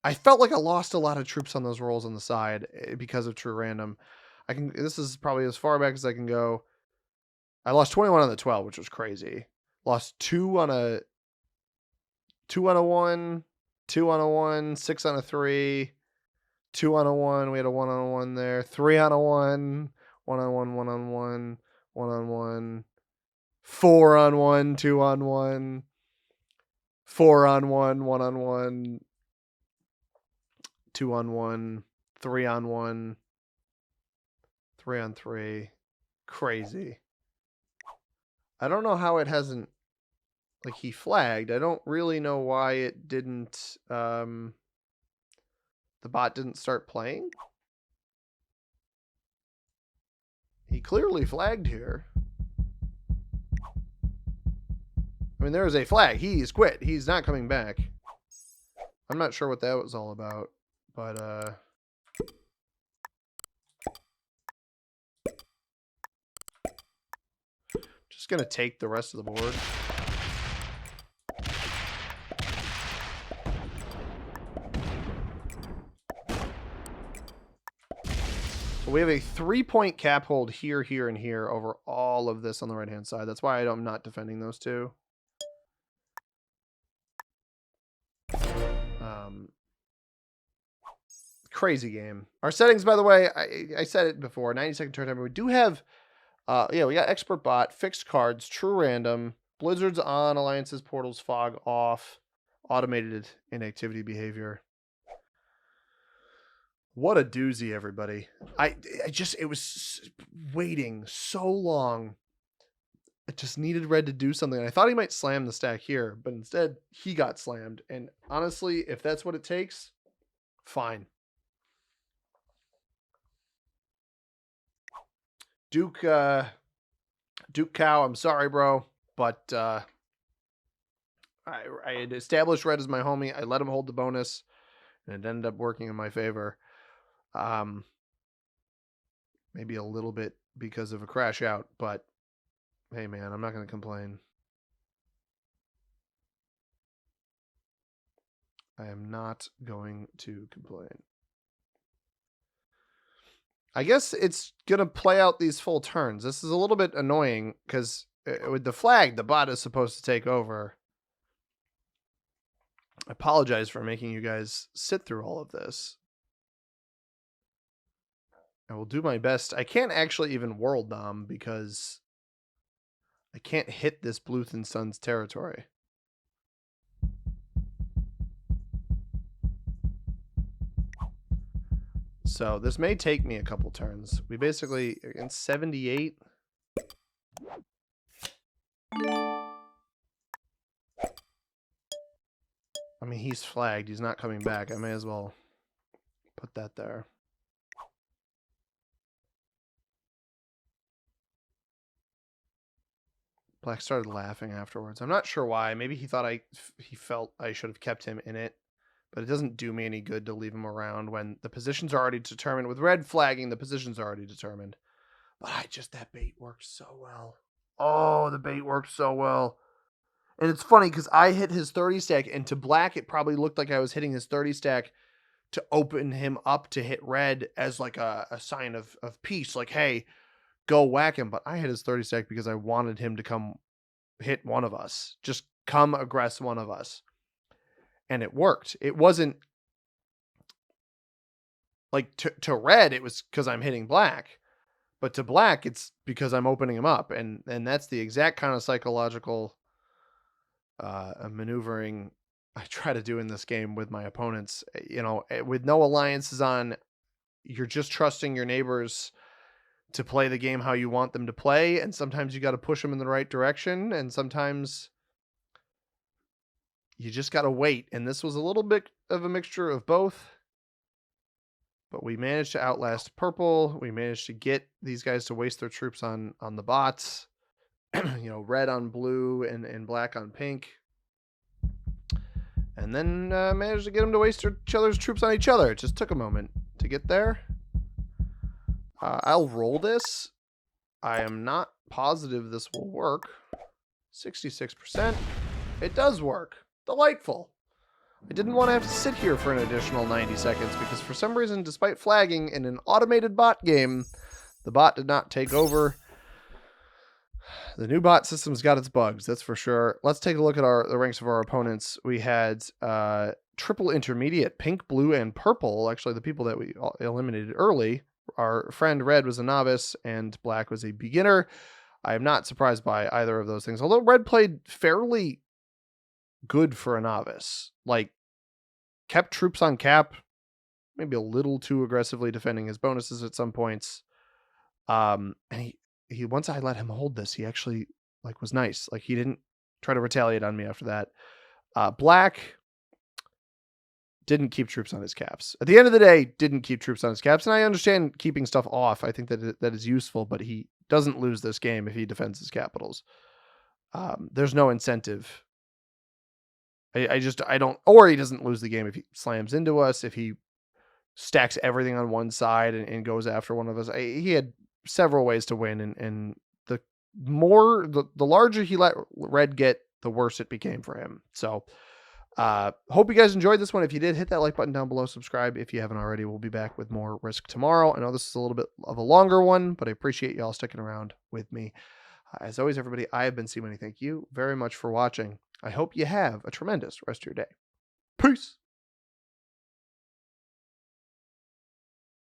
I felt like I lost a lot of troops on those rolls on the side because of True Random. This is probably as far back as I can go. I lost 21 on the 12, which was crazy. Lost 2 on a 1, 2 on a 1, 6 on a 3, 2 on a 1. We had a 1 on a 1 there. 3 on a 1, 1 on 1, 1 on 1, 1 on 1, 4 on 1, 2 on 1, 4 on 1, 1 on 1, 2 on 1, 3 on 1, 3 on 3. Crazy. I don't know how it hasn't, like, he flagged. I don't really know why it didn't, the bot didn't start playing. He clearly flagged here. I mean, there is a flag. He's quit. He's not coming back. I'm not sure what that was all about, but, just gonna take the rest of the board. So we have a 3-point cap hold here, here, and here over all of this on the right-hand side. That's why I'm not defending those two. Crazy game. Our settings, by the way, I said it before, 90-second turn timer. We do have, yeah, we got expert bot, fixed cards, true random, blizzards on, alliances, portals, fog off, automated inactivity behavior. What a doozy, everybody. It was waiting so long. It just needed red to do something. I thought he might slam the stack here, but instead he got slammed. And honestly, if that's what it takes, fine. Duke Cow, I'm sorry, bro, but I had established red as my homie. I let him hold the bonus, and it ended up working in my favor. Maybe a little bit because of a crash out, but hey, man, I'm not going to complain. I am not going to complain. I guess it's going to play out these full turns. This is a little bit annoying because with the flag, the bot is supposed to take over. I apologize for making you guys sit through all of this. I will do my best. I can't actually even world dom because I can't hit this Bluth and Sons territory. So this may take me a couple turns. We basically, in 78. I mean, he's flagged. He's not coming back. I may as well put that there. Black started laughing afterwards. I'm not sure why. Maybe he thought he felt I should have kept him in it. but it doesn't do me any good to leave him around when the positions are already determined. With red flagging, the positions are already determined. But that bait worked so well. Oh, the bait worked so well. And it's funny because I hit his 30 stack, and to black, it probably looked like I was hitting his 30 stack to open him up to hit red as like a sign of peace. Like, hey, go whack him. But I hit his 30 stack because I wanted him to come hit one of us. Just come aggress one of us. And it worked. It wasn't like to red, it was because I'm hitting black. But to black, it's because I'm opening him up. And that's the exact kind of psychological maneuvering I try to do in this game with my opponents. You know, with no alliances on, you're just trusting your neighbors to play the game how you want them to play. And sometimes you got to push them in the right direction. And sometimes you just got to wait. And this was a little bit of a mixture of both. But we managed to outlast purple. We managed to get these guys to waste their troops on the bots. You know, red on blue and black on pink. And then managed to get them to waste each other's troops on each other. It just took a moment to get there. I'll roll this. I am not positive this will work. 66%. It does work. Delightful. I didn't want to have to sit here for an additional 90 seconds because for some reason, despite flagging in an automated bot game, the bot did not take over. The new bot system's got its bugs, that's for sure. Let's take a look at the ranks of our opponents. We had triple intermediate, pink, blue, and purple. Actually, the people that we eliminated early. Our friend red was a novice, and black was a beginner. I am not surprised by either of those things. Although red played fairly good for a novice. Like, kept troops on cap, maybe a little too aggressively defending his bonuses at some points. And he once I let him hold this, he actually was nice. Like, he didn't try to retaliate on me after that. Black didn't keep troops on his caps. At the end of the day, didn't keep troops on his caps. And I understand keeping stuff off. I think that is useful, but he doesn't lose this game if he defends his capitals. There's no incentive. I don't, or he doesn't lose the game if he slams into us, if he stacks everything on one side and goes after one of us. He had several ways to win, and the larger he let red get, the worse it became for him. So hope you guys enjoyed this one. If you did, hit that like button down below, subscribe if you haven't already. We'll be back with more Risk tomorrow. I know this is a little bit of a longer one, but I appreciate y'all sticking around with me. As always, everybody, I have been C-Money. Thank you very much for watching. I hope you have a tremendous rest of your day. Peace.